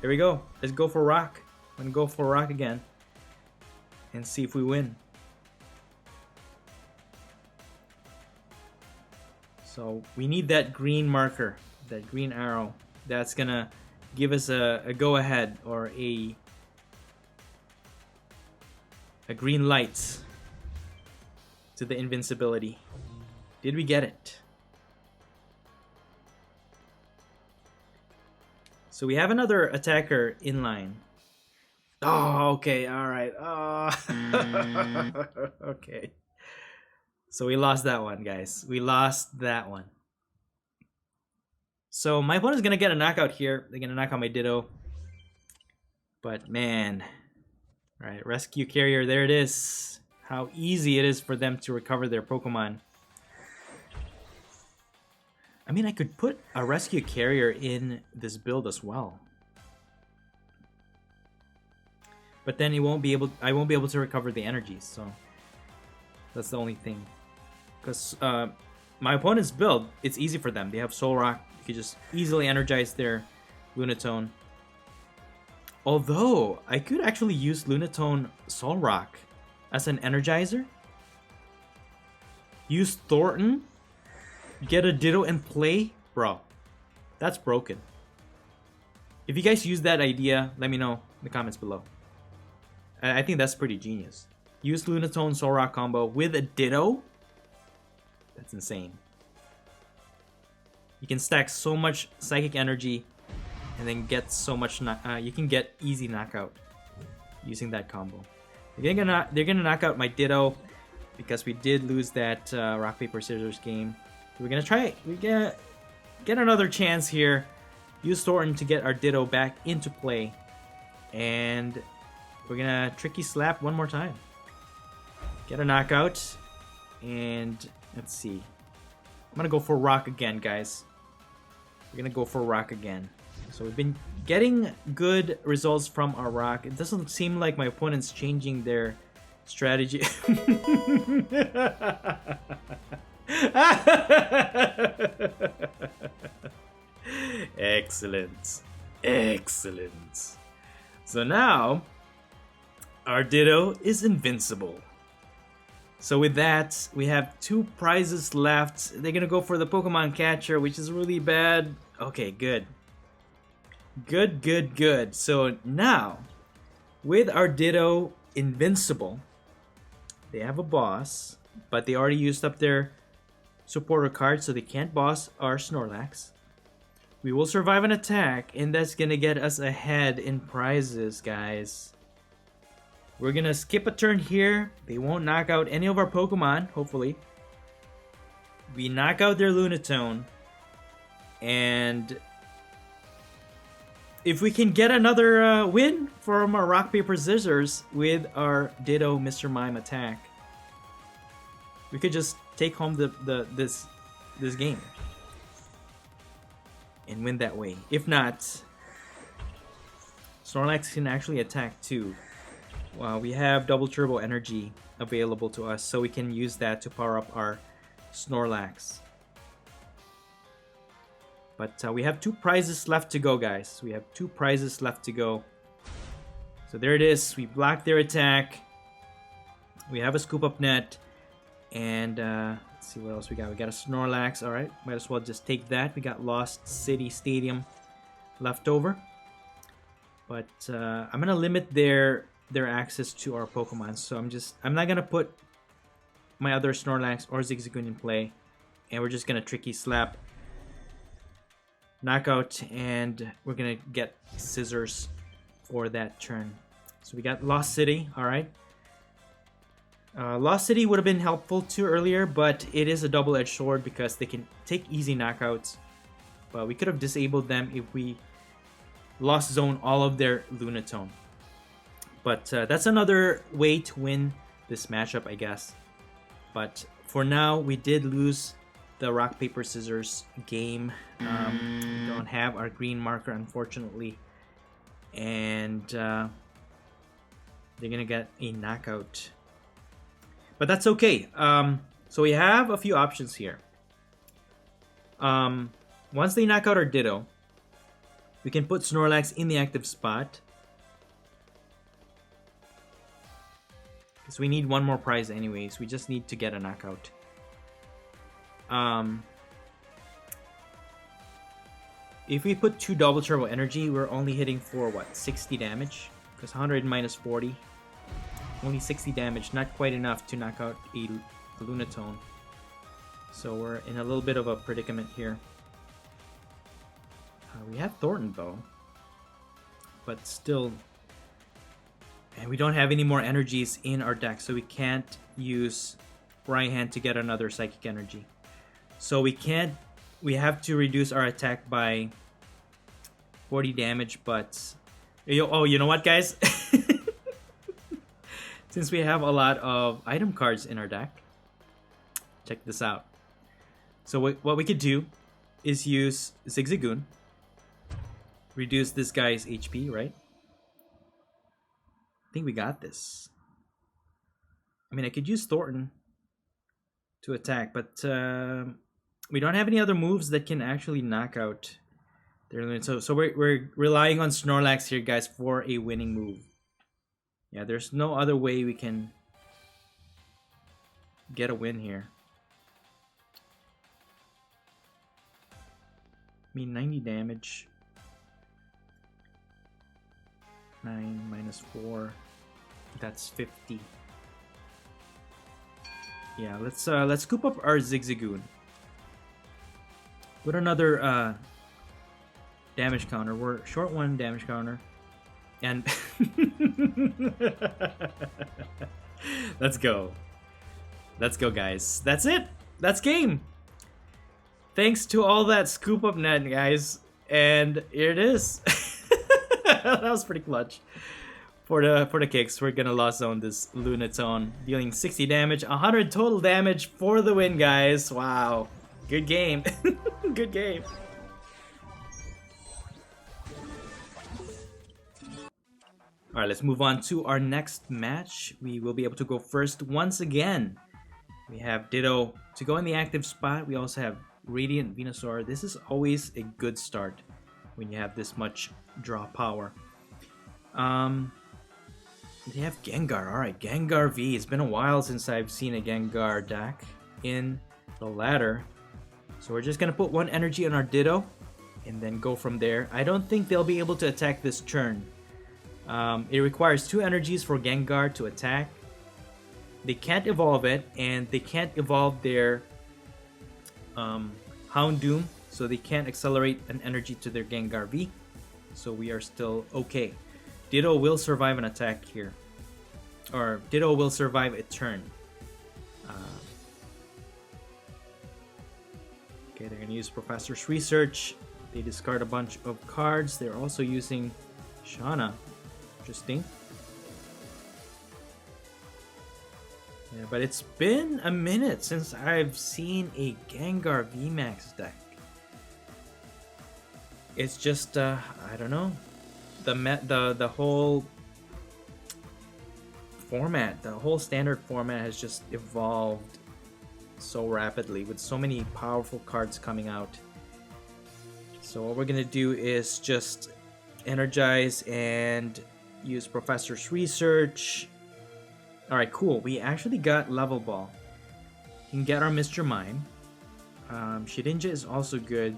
There we go. Let's go for rock. I'm gonna go for rock again and see if we win. So we need that green marker, that green arrow. That's gonna give us a go ahead, or a green light to the invincibility. Did we get it? So we have another attacker in line. Oh, okay, alright. Oh. Okay. So we lost that one, guys. We lost that one. So my opponent's gonna get a knockout here. They're gonna knock out my Ditto. But man. Alright, rescue carrier, there it is. How easy it is for them to recover their Pokemon. I mean, I could put a rescue carrier in this build as well. But then I won't be able to recover the energies, so that's the only thing. Because my opponent's build, it's easy for them. They have Solrock. You can just easily energize their Lunatone. Although, I could actually use Lunatone Solrock as an energizer. Use Thornton. Get a Ditto and play. Bro, that's broken. If you guys use that idea, let me know in the comments below. I think that's pretty genius. Use Lunatone Solrock combo with a Ditto. That's insane. You can stack so much psychic energy and then get so much. You can get easy knockout using that combo. They're gonna knock out my Ditto because we did lose that rock, paper, scissors game. So we're gonna try it. We're gonna get another chance here. Use Thornton to get our Ditto back into play, and we're gonna tricky slap one more time. Get a knockout, and let's see. I'm gonna go for rock again, guys. We're gonna go for rock again. So we've been getting good results from our rock. It doesn't seem like my opponent's changing their strategy. Excellent. Excellent. So now, our Ditto is invincible. So with that, we have 2 prizes left. They're gonna go for the Pokemon Catcher, which is really bad. Okay, good. Good, good, good. So now, with our Ditto invincible, they have a boss, but they already used up their supporter card, so they can't boss our Snorlax. We will survive an attack, and that's gonna get us ahead in prizes, guys. We're gonna skip a turn here. They won't knock out any of our Pokemon, hopefully. We knock out their Lunatone, and if we can get another win from our Rock, Paper, Scissors with our Ditto Mr. Mime attack, we could just take home this game and win that way. If not, Snorlax can actually attack too. Wow, we have double turbo energy available to us, so we can use that to power up our Snorlax. But we have 2 prizes left to go, guys. We have 2 prizes left to go. So there it is. We blocked their attack. We have a scoop up net. And let's see what else we got. We got a Snorlax. Alright, might as well just take that. We got Lost City Stadium left over. But I'm gonna limit their access to our Pokemon. So I'm not gonna put my other Snorlax or Zigzagoon in play. And we're just gonna Tricky Slap, knockout, and we're gonna get Scissors for that turn. So we got Lost City. Alright. Lost City would have been helpful too earlier, but it is a double-edged sword because they can take easy knockouts. But we could have disabled them if we lost zone all of their Lunatone. But that's another way to win this matchup, I guess. But for now, we did lose the Rock, Paper, Scissors game. We don't have our green marker, unfortunately. And they're gonna get a knockout. But that's okay. So we have a few options here. Once they knock out our Ditto, we can put Snorlax in the active spot. Because we need 1 more prize anyways. We just need to get a knockout. If we put 2 double turbo energy, we're only hitting for what, 60 damage? Because 100 minus 40. Only 60 damage, not quite enough to knock out a Lunatone. So we're in a little bit of a predicament here. We have Thornton though. But still, and we don't have any more energies in our deck, so we can't use Raihan to get another Psychic Energy. So we have to reduce our attack by 40 damage, but oh, you know what, guys? Since we have a lot of item cards in our deck, check this out. So what we could do is use Zigzagoon, reduce this guy's HP, right? I think we got this. I mean, I could use Thornton to attack, but we don't have any other moves that can actually knock out their so we're relying on Snorlax here, guys, for a winning move. Yeah, there's no other way we can get a win here. I mean, 90 damage. 9 minus 4. That's 50. Yeah, let's scoop up our Zigzagoon. Put another damage counter. We're short 1 damage counter. And let's go. Let's go, guys. That's it. That's game. Thanks to all that scoop up net, guys. And here it is. That was pretty clutch. For the kicks, we're gonna lost zone this Lunatone, dealing 60 damage, 100 total damage for the win, guys. Wow. Good game. Good game. Alright, let's move on to our next match. We will be able to go first once again. We have Ditto to go in the active spot. We also have Radiant Venusaur. This is always a good start when you have this much draw power. They have Gengar. Alright, Gengar V. It's been a while since I've seen a Gengar deck in the ladder. So we're just going to put one energy on our Ditto and then go from there. I don't think they'll be able to attack this turn. It requires 2 energies for Gengar to attack. They can't evolve it, and they can't evolve their Houndoom, so they can't accelerate an energy to their Gengar V. So we are still okay. Ditto will survive an attack here. Or Ditto will survive a turn. Okay, they're going to use Professor's Research. They discard a bunch of cards. They're also using Shauna. Interesting. Yeah, but it's been a minute since I've seen a Gengar VMAX deck. It's just I don't know. The whole format, the whole standard format has just evolved so rapidly with so many powerful cards coming out. So what we're gonna do is just energize and use Professor's Research. Alright, cool. We actually got Level Ball. We can get our Mr. Mime. Shedinja is also good.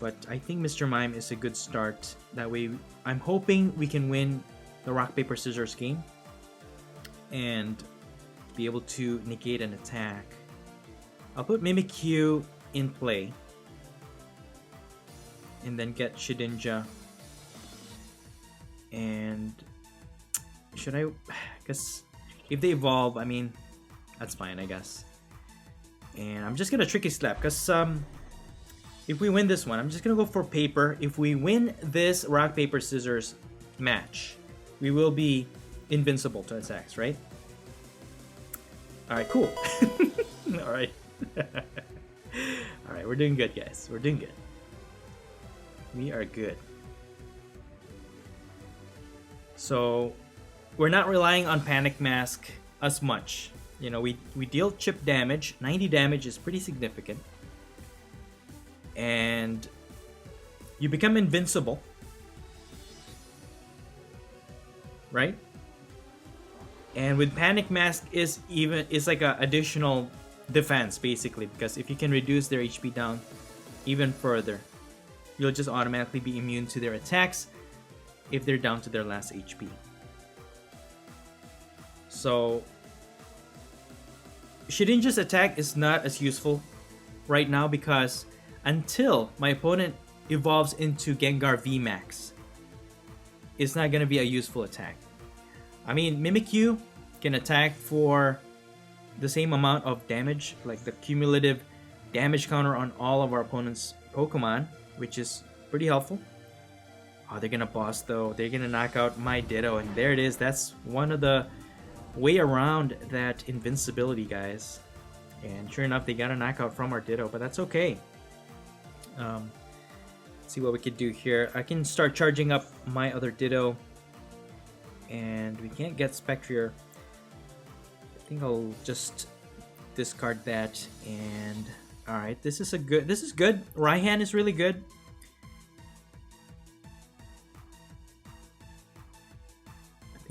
But I think Mr. Mime is a good start. That way, I'm hoping we can win the Rock-Paper-Scissors game. And be able to negate an attack. I'll put Mimikyu in play. And then get Shedinja. And should I guess if they evolve, I mean, that's fine, I guess. And I'm just gonna Tricky Slap because if we win this one, I'm just gonna go for paper. If we win this Rock Paper Scissors match, we will be invincible to attacks, right? All right, cool. All right, all right, we're doing good, guys. We're doing good. We are good. So we're not relying on Panic Mask as much. You know, we deal chip damage. 90 damage is pretty significant. And you become invincible. Right? And with Panic Mask is like a additional defense basically, because if you can reduce their HP down even further, you'll just automatically be immune to their attacks if they're down to their last HP. So Shedinja's attack is not as useful right now because until my opponent evolves into Gengar VMAX, it's not going to be a useful attack. I mean, Mimikyu can attack for the same amount of damage, like the cumulative damage counter on all of our opponent's Pokemon, which is pretty helpful. Oh, they're gonna boss though. They're gonna knock out my Ditto, and there it is. That's one of the way around that invincibility, guys. And sure enough, they got a knockout from our Ditto, but that's okay. Let's see what we could do here. I can start charging up my other Ditto, and we can't get Spectrier. I think I'll just discard that. And all right, this is good. Raihan is really good.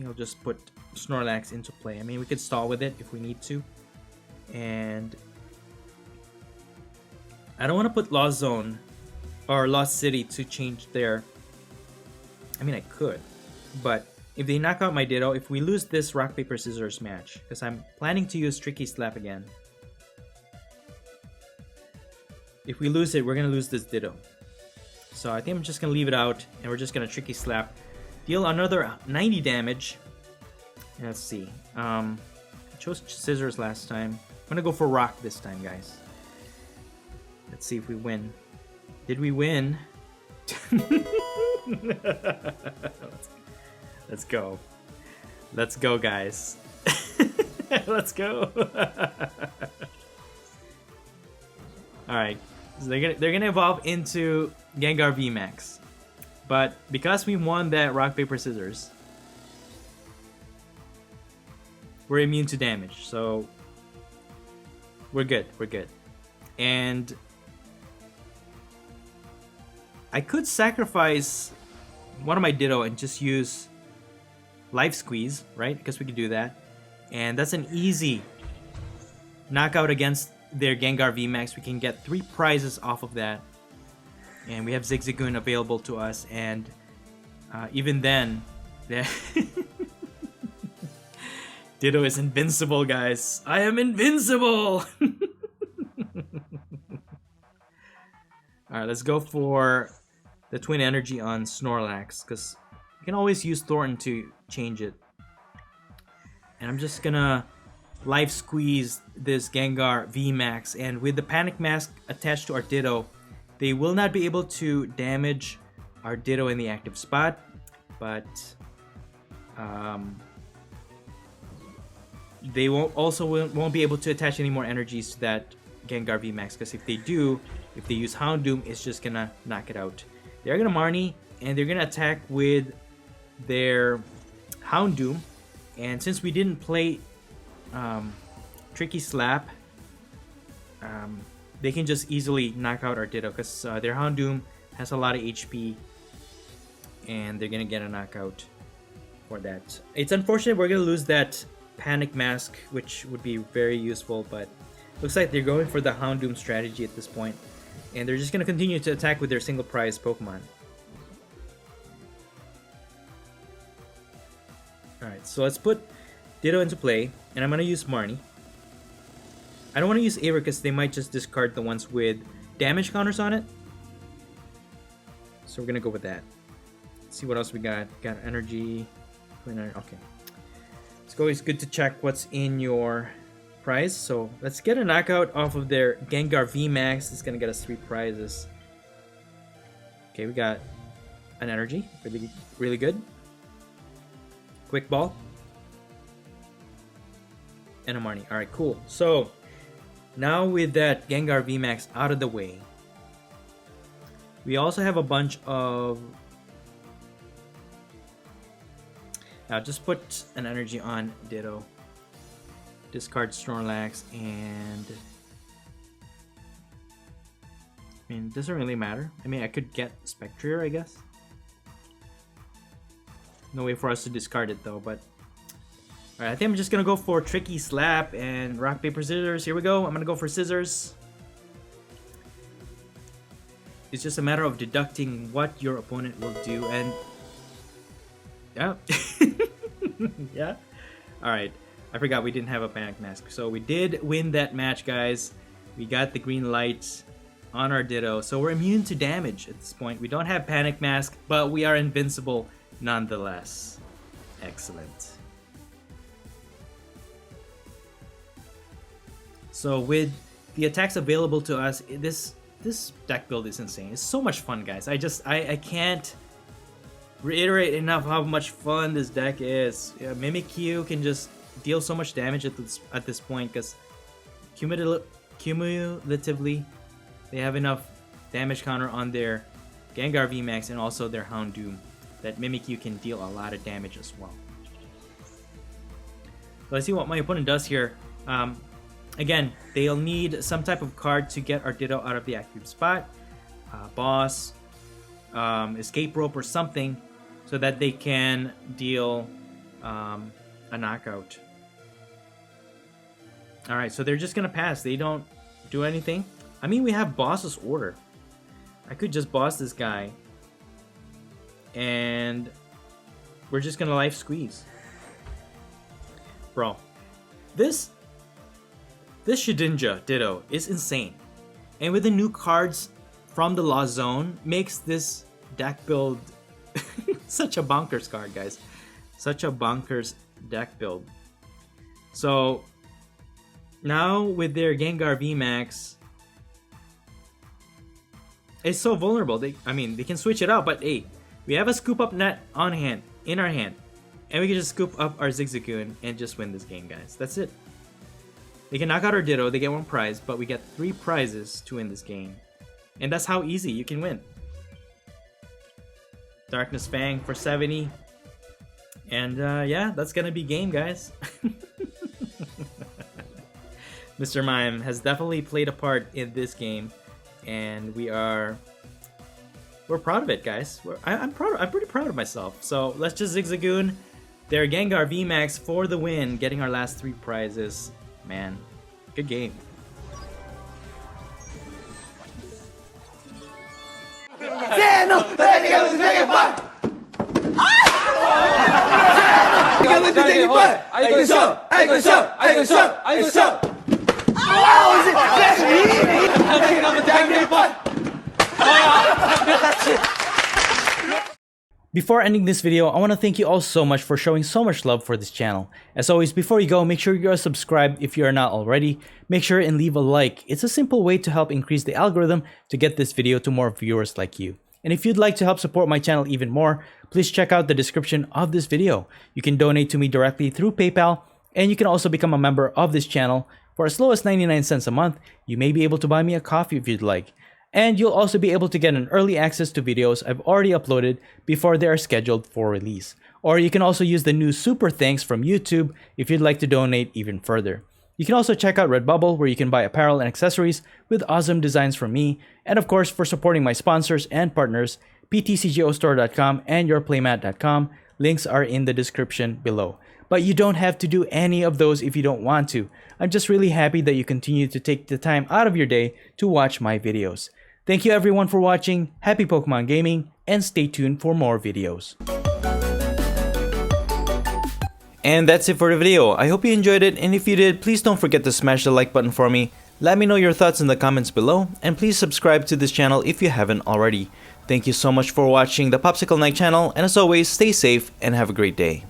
I'll just put Snorlax into play. I mean, we could stall with it if we need to. And I don't want to put Lost Zone or Lost City to change their... I mean, I could. But if they knock out my Ditto, if we lose this Rock, Paper, Scissors match, because I'm planning to use Tricky Slap again. If we lose it, we're going to lose this Ditto. So I think I'm just going to leave it out, and we're just going to Tricky Slap. Deal another 90 damage. Let's see. I chose Scissors last time. I'm gonna go for Rock this time, guys. Let's see if we win. Did we win? Let's go. Let's go, guys. Let's go. All right. So they're gonna evolve into Gengar VMAX. But because we won that rock, paper, scissors, we're immune to damage. So we're good. We're good. And I could sacrifice one of my Ditto and just use Life Squeeze, right? Because we could do that. And that's an easy knockout against their Gengar VMAX. We can get 3 prizes off of that. And we have Zigzagoon available to us. And even then, Ditto is invincible, guys. I am invincible! Alright, let's go for the Twin Energy on Snorlax, because you can always use Thornton to change it. And I'm just gonna Life Squeeze this Gengar VMAX, and with the Panic Mask attached to our Ditto, they will not be able to damage our Ditto in the active spot, but they won't be able to attach any more energies to that Gengar VMAX, because if they do, if they use Houndoom, it's just gonna knock it out. They're gonna Marnie, and they're gonna attack with their Houndoom. And since we didn't play Tricky Slap, they can just easily knock out our Ditto, because their Houndoom has a lot of HP, and they're gonna get a knockout for that. It's unfortunate we're gonna lose that Panic Mask, which would be very useful, but looks like they're going for the Houndoom strategy at this point, and they're just gonna continue to attack with their single prize Pokemon. Alright, so let's put Ditto into play, and I'm gonna use Marnie. I don't want to use Aver because they might just discard the ones with damage counters on it. So we're gonna go with that. Let's see what else we got. Got energy. Okay. It's always good to check what's in your prize. So let's get a knockout off of their Gengar VMAX. It's gonna get us 3 prizes. Okay, we got an energy. Really, really good. Quick Ball. And a Marnie. Alright, cool. So now with that Gengar VMAX out of the way, we also have a bunch of... Now just put an energy on Ditto. Discard Snorlax, and... I mean, it doesn't really matter. I mean, I could get Spectrier, I guess. No way for us to discard it though, but... Alright, I think I'm just gonna go for Tricky Slap and Rock, Paper, Scissors. Here we go. I'm gonna go for Scissors. It's just a matter of deducting what your opponent will do, and... Yeah. Yeah. Alright. I forgot we didn't have a Panic Mask. So we did win that match, guys. We got the green light on our Ditto. So we're immune to damage at this point. We don't have Panic Mask, but we are invincible nonetheless. Excellent. So with the attacks available to us, this deck build is insane. It's so much fun, guys. I can't reiterate enough how much fun this deck is. Yeah, Mimikyu can just deal so much damage at this point, because cumulatively they have enough damage counter on their Gengar VMAX and also their Houndoom that Mimikyu can deal a lot of damage as well. So let's see what my opponent does here. Again, they'll need some type of card to get our Ditto out of the active spot. Boss, Escape Rope or something, so that they can deal a knockout. Alright, so they're just gonna pass. They don't do anything. I mean, we have Boss's Order. I could just boss this guy, and we're just gonna Life Squeeze. Bro, this Shedinja Ditto is insane. And with the new cards from the Lost Zone, makes this deck build such a bonkers card, guys. Such a bonkers deck build. So now with their Gengar VMAX, it's so vulnerable. They can switch it out, but hey, we have a Scoop Up Net in our hand, and we can just scoop up our Zigzagoon and just win this game, guys. That's it. They can knock out our Ditto, they get 1 prize, but we get 3 prizes to win this game. And that's how easy you can win. Darkness Fang for 70. And yeah, that's gonna be game, guys. Mr. Mime has definitely played a part in this game, and we're proud of it, guys. I'm pretty proud of myself. So let's just Zigzagoon their Gengar VMAX for the win, getting our last 3 prizes. Man, good game. Before ending this video, I want to thank you all so much for showing so much love for this channel. As always, before you go, make sure you are subscribed if you are not already. Make sure and leave a like. It's a simple way to help increase the algorithm to get this video to more viewers like you. And if you'd like to help support my channel even more, please check out the description of this video. You can donate to me directly through PayPal, and you can also become a member of this channel. For as low as 99 cents a month, you may be able to buy me a coffee if you'd like. And you'll also be able to get an early access to videos I've already uploaded before they are scheduled for release. Or you can also use the new super thanks from YouTube if you'd like to donate even further. You can also check out Redbubble, where you can buy apparel and accessories with awesome designs from me. And of course, for supporting my sponsors and partners, PTCGO and yourplaymat.com. Links are in the description below. But you don't have to do any of those if you don't want to. I'm just really happy that you continue to take the time out of your day to watch my videos. Thank you everyone for watching, happy Pokemon gaming, and stay tuned for more videos. And that's it for the video. I hope you enjoyed it, and if you did, please don't forget to smash the like button for me. Let me know your thoughts in the comments below, and please subscribe to this channel if you haven't already. Thank you so much for watching the Popsicle Night channel, and as always, stay safe and have a great day.